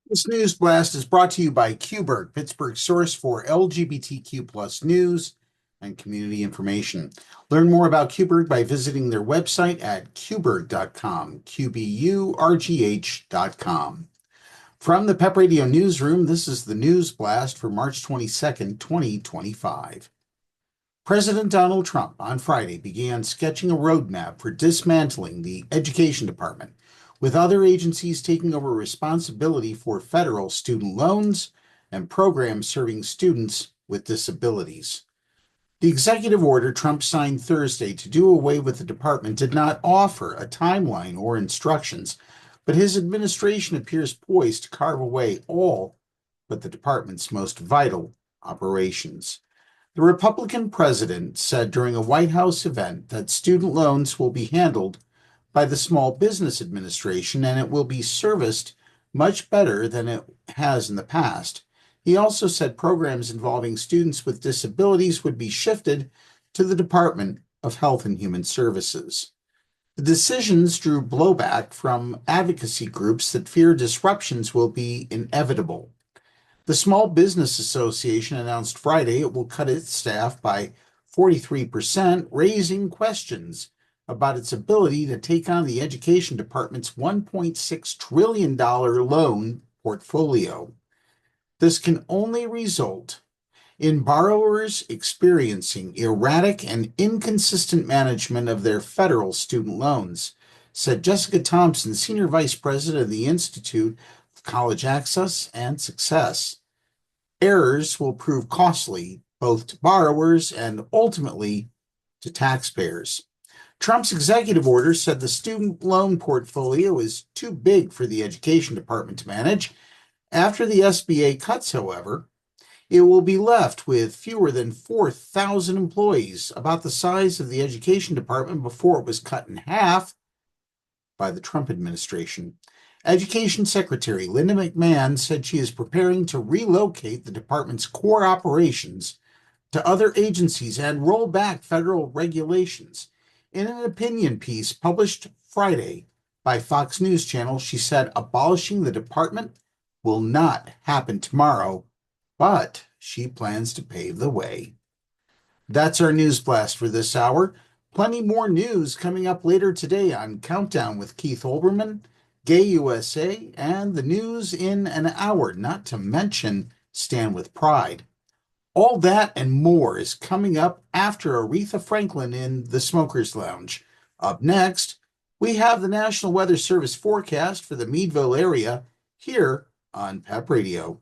This news blast is brought to you by Qberg, Pittsburgh's source for LGBTQ plus news and community information. Learn more about Qberg by visiting their website at qberg.com, qburgh.com. From the PEP Radio Newsroom, this is the news blast for March 22nd, 2025. President Donald Trump on Friday began sketching a roadmap for dismantling the Education Department, with other agencies taking over responsibility for federal student loans and programs serving students with disabilities. The executive order Trump signed Thursday to do away with the department did not offer a timeline or instructions, but his administration appears poised to carve away all but the department's most vital operations. The Republican president said during a White House event that student loans will be handled by the Small Business Administration and it will be serviced much better than it has in the past. He also said programs involving students with disabilities would be shifted to the Department of Health and Human Services. The decisions drew blowback from advocacy groups that fear disruptions will be inevitable. The Small Business Association announced Friday it will cut its staff by 43%, raising questions about its ability to take on the Education Department's $1.6 trillion loan portfolio. This can only result in borrowers experiencing erratic and inconsistent management of their federal student loans, said Jessica Thompson, Senior Vice President of the Institute of College Access and Success. Errors will prove costly both to borrowers and ultimately to taxpayers. Trump's executive order said the student loan portfolio is too big for the Education Department to manage. After the SBA cuts, however, it will be left with fewer than 4,000 employees, about the size of the Education Department before it was cut in half by the Trump administration. Education Secretary Linda McMahon said she is preparing to relocate the department's core operations to other agencies and roll back federal regulations. In an opinion piece published Friday by Fox News Channel, she said abolishing the department will not happen tomorrow, but she plans to pave the way. That's our news blast for this hour. Plenty more news coming up later today on Countdown with Keith Olbermann, Gay USA, and the news in an hour, not to mention Stand with Pride. All that and more is coming up after Aretha Franklin in the Smokers Lounge. Up next, we have the National Weather Service forecast for the Meadville area here on PEP Radio.